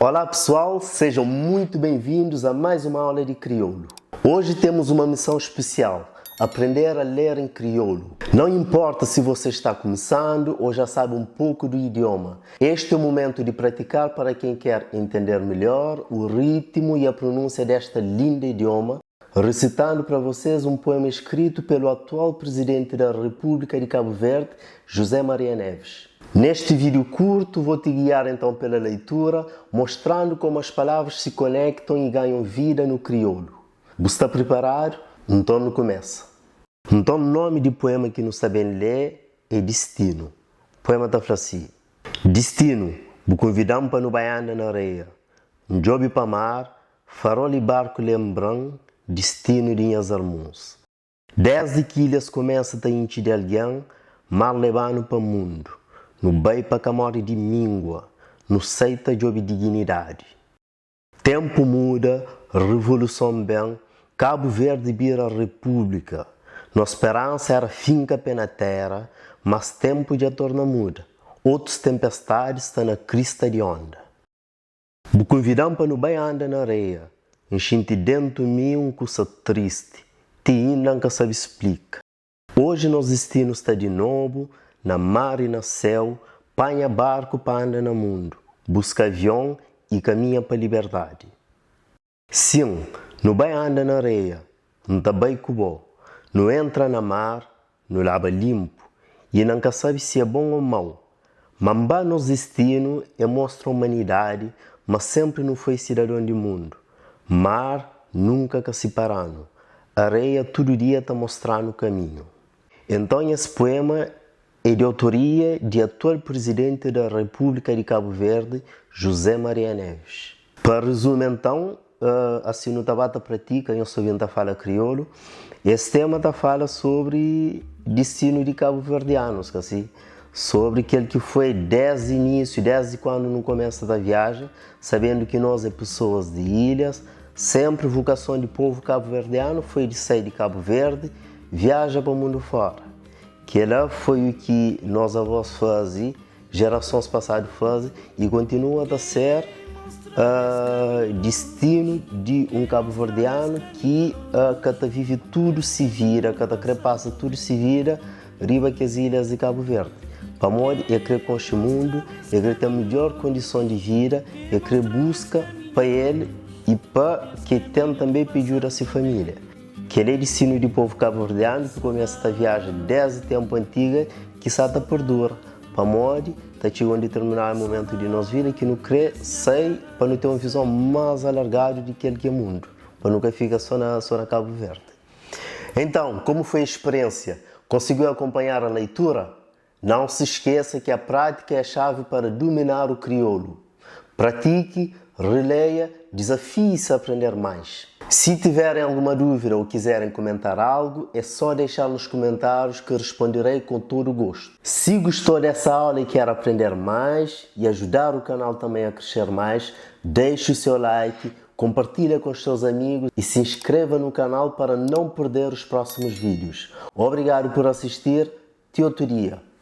Olá pessoal, sejam muito bem-vindos a mais uma aula de crioulo. Hoje temos uma missão especial, aprender a ler em crioulo. Não importa se você está começando ou já sabe um pouco do idioma, este é o momento de praticar para quem quer entender melhor o ritmo e a pronúncia desta linda idioma, recitando para vocês um poema escrito pelo atual presidente da República de Cabo Verde, José Maria Neves. Neste vídeo curto vou te guiar então pela leitura, mostrando como as palavras se conectam e ganham vida no crioulo. Você está preparado? Então não começa. Então o nome do poema que não sabem ler é Destino. O poema está assim: Destino, me convidamos para no baiana na areia. Um job para mar, farol e barco lembrando, destino de minhas irmãos. Desde que ilhas começam a inti de alguém, mar levando para o mundo. No bem para que morre de míngua, no seita de dignidade. Tempo muda, revolução bem, Cabo Verde vira república. Nossa esperança era finca pena terra, mas tempo já torna muda. Outras tempestades estão na crista de onda. Me convidam para no bem anda na areia, enchente dentro de mim um coisa triste, te ainda nunca sabe explica. Hoje nosso destino está de novo, na mar e no céu, panha barco para andar no mundo, busca avião e caminha para a liberdade. Sim, não vai andar na areia, não está bem cubo, não entra na mar, não lava limpo, e nunca sabe se é bom ou mau. Mambá nosso destino é mostra a humanidade, mas sempre não foi cidadão do mundo. Mar nunca que se parando, areia todo dia está mostrando o caminho. Então esse poema é de autoria do atual presidente da República de Cabo Verde, José Maria Neves. Para resumir então, assim no Tabata Pratica, eu sou a fala crioulo, esse tema fala sobre destino de Cabo Verdeanos, assim, sobre aquele que foi desde o início, desde quando não começa da viagem, sabendo que nós é pessoas de ilhas, sempre vocação de povo cabo-verdiano foi de sair de Cabo Verde, viaja para o mundo fora. Que lá foi o que nós avós fazem, gerações passadas fazem e continua a ser destino de um cabo-verdiano que cada vive tudo se vira, cada crepassa tudo se vira, riba que as ilhas de Cabo Verde. Para modo é querer com este mundo, é querer ter a melhor condição de vida, é querer busca para ele e para que tenha também pedir a sua família. Que é destino do povo cabo-verdiano que começa a viagem desde o tempo antigo que está a perdurar. Para modo, está chegando a determinado momento de nossa vida que não crê, sei, para não ter uma visão mais alargada do que é o mundo, para nunca ficar só na Cabo Verde. Então, como foi a experiência? Conseguiu acompanhar a leitura? Não se esqueça que a prática é a chave para dominar o crioulo. Pratique, releia, desafie-se a aprender mais. Se tiverem alguma dúvida ou quiserem comentar algo, é só deixar nos comentários que responderei com todo o gosto. Se gostou dessa aula e quer aprender mais e ajudar o canal também a crescer mais, deixe o seu like, compartilhe com os seus amigos e se inscreva no canal para não perder os próximos vídeos. Obrigado por assistir. Até outro dia.